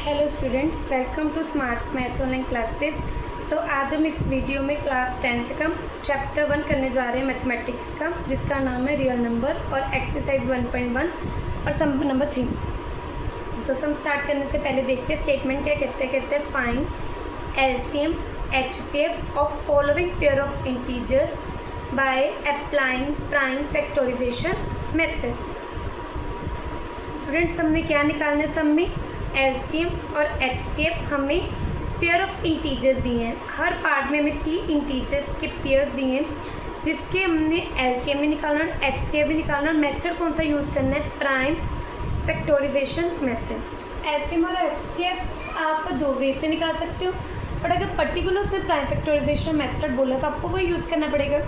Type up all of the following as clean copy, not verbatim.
Hello students, welcome to smarts math online classes. तो आज हम इस वीडियो में क्लास 10th का चैप्टर 1 करने जा रहे हैं मैथमेटिक्स का, जिसका नाम है रियल नंबर और एक्सरसाइज 1.1 और सम नंबर 3। तो सम स्टार्ट करने से पहले देखते हैं स्टेटमेंट क्या कहते हैं find LCM HCF of following pair of integers by applying prime factorisation method. Students, हमने क्या निकालना है सम में? एलसीएम और एचसीएफ हमें पेयर ऑफ इंटीजर्स दिए हैं। हर पार्ट में हमें 3 इंटीजर्स के पेयर्स दिए हैं, जिसके हमने एलसीएम भी निकालना और एचसीएफ भी निकालना। और मेथड कौन सा यूज़ करना है? Prime factorisation method. एलसीएम और एचसीएफ आप 2 वे से निकाल सकते हो, बट अगर पर्टिकुलर उसने प्राइम फैक्टराइजेशन मेथड बोला तो आपको वही यूज़ करना पड़ेगा।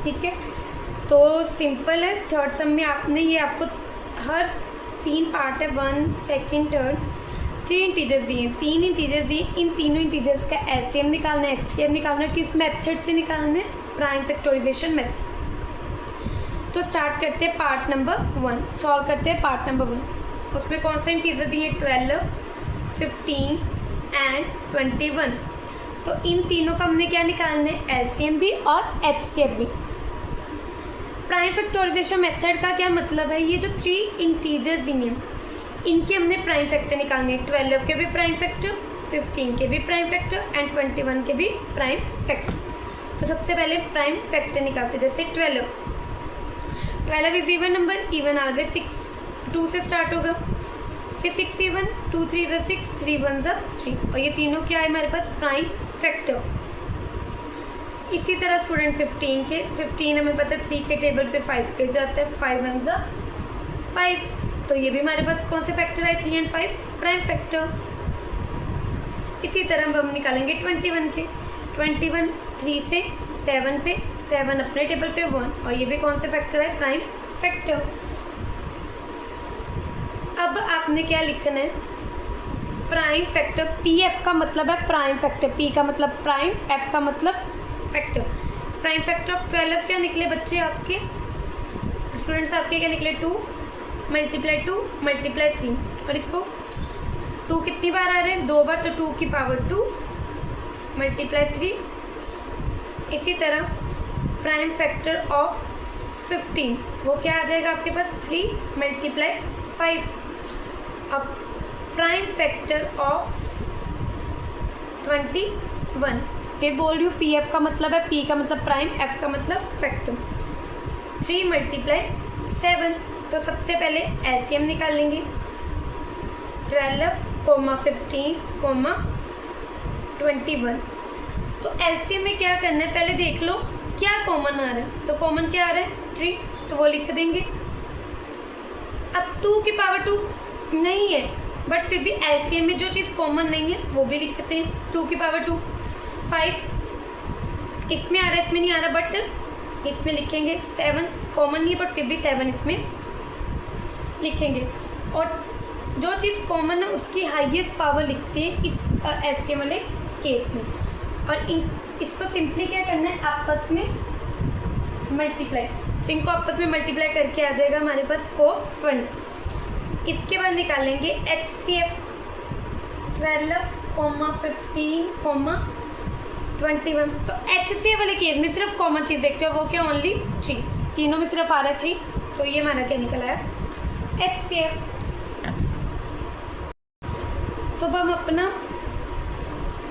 ठीक है, तो सिंपल है। थर्ड सम में आपने ये आपको हर 3 पार्ट है, 1, 2, 3, 3 इंटीजर्स दिए हैं। 3 इंटीजर्स दिए, इन तीनों इंटीजर्स का एलसीएम निकालना है, एचसीएफ निकालना है। किस मेथड से निकालना है? Prime factorisation method. तो स्टार्ट करते हैं पार्ट नंबर 1, सॉल्व करते हैं पार्ट नंबर 1। उसमें कौन सा इंटीजर दिए? 12, 15 एंड 21। तो इन तीनों का हमने क्या निकालना है? एलसीएम भी और एचसीएफ भी। प्राइम फैक्टराइजेशन मेथड का क्या मतलब है? ये जो 3 इंटीजर्स दिए हैं, इनके हमने प्राइम फैक्टर निकालने हैं। 12 के भी प्राइम फैक्टर, 15 के भी प्राइम फैक्टर एंड 21 के भी प्राइम फैक्टर। तो सबसे पहले प्राइम फैक्टर निकालते हैं। जैसे 12 is even number, even always 2 से स्टार्ट होगा। फिर 6 इवन, 2 3 ज़ा 6, 3 1 ज़ा 3। और ये तीनों क्या है हमारे पास? Prime factor. इसी तरह स्टूडेंट 15 हमें पता है 3 के टेबल पे 5 पे जाता है, 5 1 ज़ा 5। तो ये भी हमारे पास कौन से फैक्टर है? 3 एंड 5 प्राइम फैक्टर। इसी तरह हम निकालेंगे 21 के। 21 3 से 7 पे, 7 अपने टेबल पे 1, और ये भी कौन से फैक्टर है? Prime factor. अब आपने क्या लिखना है? Prime factor. पी एफ का मतलब है प्राइम फैक्टर, पी का मतलब प्राइम, एफ का मतलब फैक्टर। प्राइम फैक्टर ऑफ 12 क्या निकले बच्चे आपके? स्टूडेंट्स आपके क्या निकले? 2 मल्टीप्लाई 2 मल्टीप्लाई 3। और इसको 2 कितनी बार आ रहे हैं? 2 बार, तो 2 की पावर 2 मल्टीप्लाई 3। इसी तरह प्राइम फैक्टर ऑफ 15, वो क्या आ जाएगा आपके पास? 3 मल्टीप्लाई 5। अब प्राइम फैक्टर ऑफ 21, फिर बोल रही हूँ पी एफ का मतलब है, पी का मतलब प्राइम, एफ का मतलब फैक्टर। 3 मल्टीप्लाई 7। तो सबसे पहले एलसीएम निकाल लेंगे। 12, 15, 21। तो एलसीएम में क्या करना है? पहले देख लो क्या कॉमन आ रहा है। तो कॉमन क्या आ रहा है? 3, तो वो लिख देंगे। अब 2 की पावर 2 नहीं है, बट फिर भी एलसीएम में जो चीज़ कॉमन नहीं है वो भी लिखते हैं। 2 की पावर 2, 5 इसमें आ रहा है, इसमें नहीं आ रहा, बट इसमें लिखेंगे। 7 कॉमन नहीं है, बट फिर भी 7 इसमें लिखेंगे। और जो चीज़ कॉमन है उसकी हाईएस्ट पावर लिखते हैं इस एलसीएम वाले केस में। और इसको सिंपली क्या करना है? आपस में मल्टीप्लाई। तो इनको आपस में मल्टीप्लाई करके आ जाएगा हमारे पास 420। इसके बाद निकालेंगे एचसीएफ। 12, 15, 21। तो एचसीएफ वाले केस में सिर्फ कॉमन चीज़ देखते हो, वो क्या? ओनली 3। तीनों में सिर्फ आ रहा है 3, तो ये हमारा क्या निकल आया? एचसीएफ। तो अब हम अपना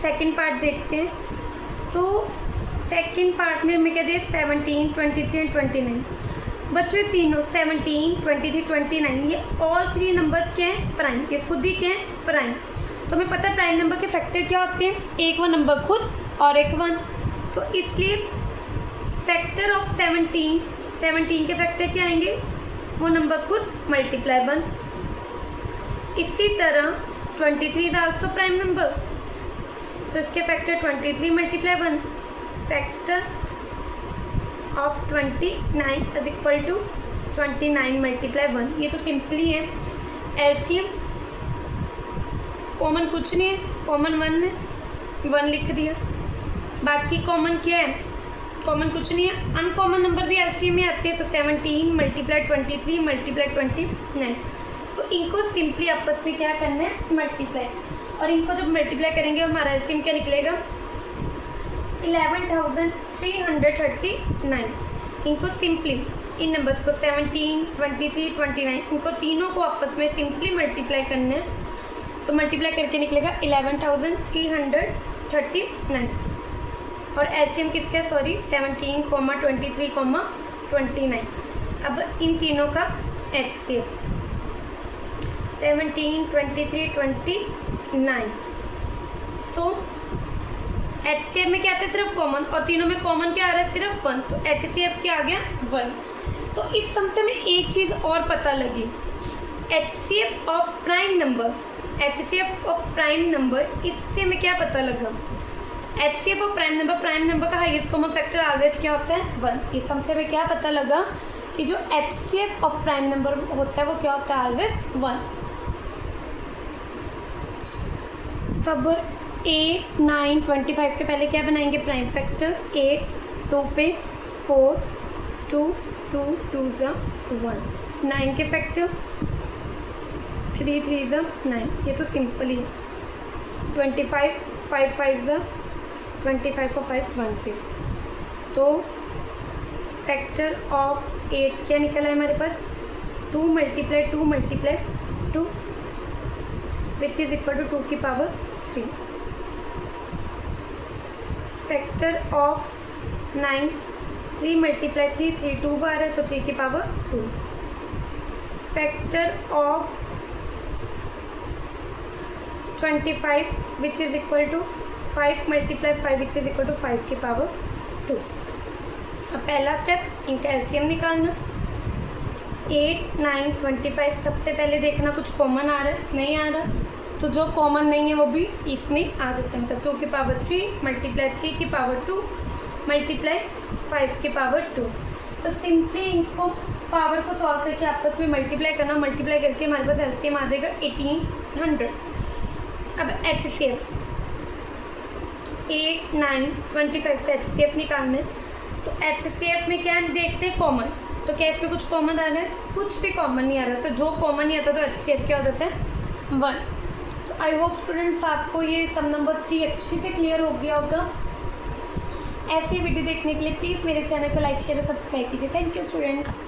सेकंड पार्ट देखते हैं। तो सेकंड पार्ट में हमें क्या दिया? 17, 23 एंड 29। बच्चों ये तीनों 17, 23, 29 ये ऑल 3 नंबर्स क्या हैं? प्राइम। ये खुद ही क्या है? प्राइम। तो हमें पता है प्राइम नंबर के फैक्टर क्या होते हैं? एक 1 नंबर खुद और एक 1। तो इसलिए फैक्टर ऑफ 17 के फैक्टर क्या आएंगे? वो नंबर खुद मल्टीप्लाई 1। इसी तरह 23 इज आल्सो प्राइम नंबर, तो इसके factor 23 multiply 1। Factor of 29 is equal to 29 multiply 1। ये तो सिंपली है। एलसीएम कॉमन कुछ नहीं है, कॉमन 1 है, 1 लिख दिया। बाकी कॉमन क्या है? कॉमन कुछ नहीं है। अनकॉमन नंबर भी एलसीएम में आते हैं। तो 17 मल्टीप्लाई 23 मल्टीप्लाई 29। तो इनको सिंपली आपस में क्या करना है, मल्टीप्लाई। और इनको जब मल्टीप्लाई करेंगे हमारा एलसीएम क्या निकलेगा, 11,339। इनको सिंपली इन नंबर्स को 17, 23, 29 इनको तीनों को आपस में सिंपली मल्टीप्लाई करना है। तो मल्टीप्लाई करके निकलेगा 11,339। और एलसीएम किसका है, सॉरी 17, 23, 29। अब इन तीनों का एचसीएफ 17, 23, 29। तो एचसीएफ में क्या आता है, सिर्फ कॉमन, और तीनों में कॉमन क्या आ रहा है, सिर्फ 1। तो एचसीएफ क्या आ गया, 1। तो इस सम से हमें एक चीज़ और पता लगी, HCF of prime number, HCF of prime number, इससे हमें क्या पता लगा, एचसीएफ ऑफ प्राइम नंबर का हाईएस्ट कॉमन फैक्टर ऑलवेज क्या होता है, 1। इस सम से हमें क्या पता लगा कि जो एचसीएफ ऑफ प्राइम नंबर होता है वो क्या होता है, ऑलवेज 1। तो अब 8, 9, 25 के पहले क्या बनाएंगे, प्राइम फैक्टर। 8 2 पे 4, 2 2 2 ज़ा 1। 9 के फैक्टर 3 3 ज़ा 9, ये तो सिंपल ही। 25 5 5 ज़ा 25 और 5 15। तो फैक्टर ऑफ 8 क्या निकला है हमारे पास, 2 multiply 2 multiply 2 which is equal to 2 की पावर 3। फैक्टर ऑफ 9 3 मल्टीप्लाई 3 3 2 बार है तो 3 की power 2। Factor of 25 which is equal to 5 multiply 5 which is equal to 5 की पावर 2। अब पहला स्टेप, इनका एलसीएम निकालना। 8, 9, 25 सबसे पहले देखना कुछ कॉमन आ रहा है, नहीं आ रहा, तो जो कॉमन नहीं है वो भी इसमें आ जाता है। मतलब 2 की पावर 3 मल्टीप्लाई 3 की पावर 2 मल्टीप्लाई 5 की पावर 2। तो सिंपली इनको पावर को सॉल्व करके आपस में मल्टीप्लाई करना, मल्टीप्लाई करके हमारे पास एलसीएम आ जाएगा 1800। अब एचसीएफ 8, 9, 25 का एचसीएफ निकालना है। तो एचसीएफ में क्या देखते हैं, कॉमन। तो क्या इसमें कुछ कॉमन आ रहा है, कुछ भी कॉमन नहीं आ रहा। तो जो कॉमन नहीं आता तो एचसीएफ क्या हो जाता है, 1। तो आई होप स्टूडेंट्स आपको ये सम नंबर 3 अच्छे से क्लियर हो गया होगा। ऐसी वीडियो देखने के लिए प्लीज़ मेरे चैनल को लाइक शेयर और सब्सक्राइब कीजिए। Thank you students.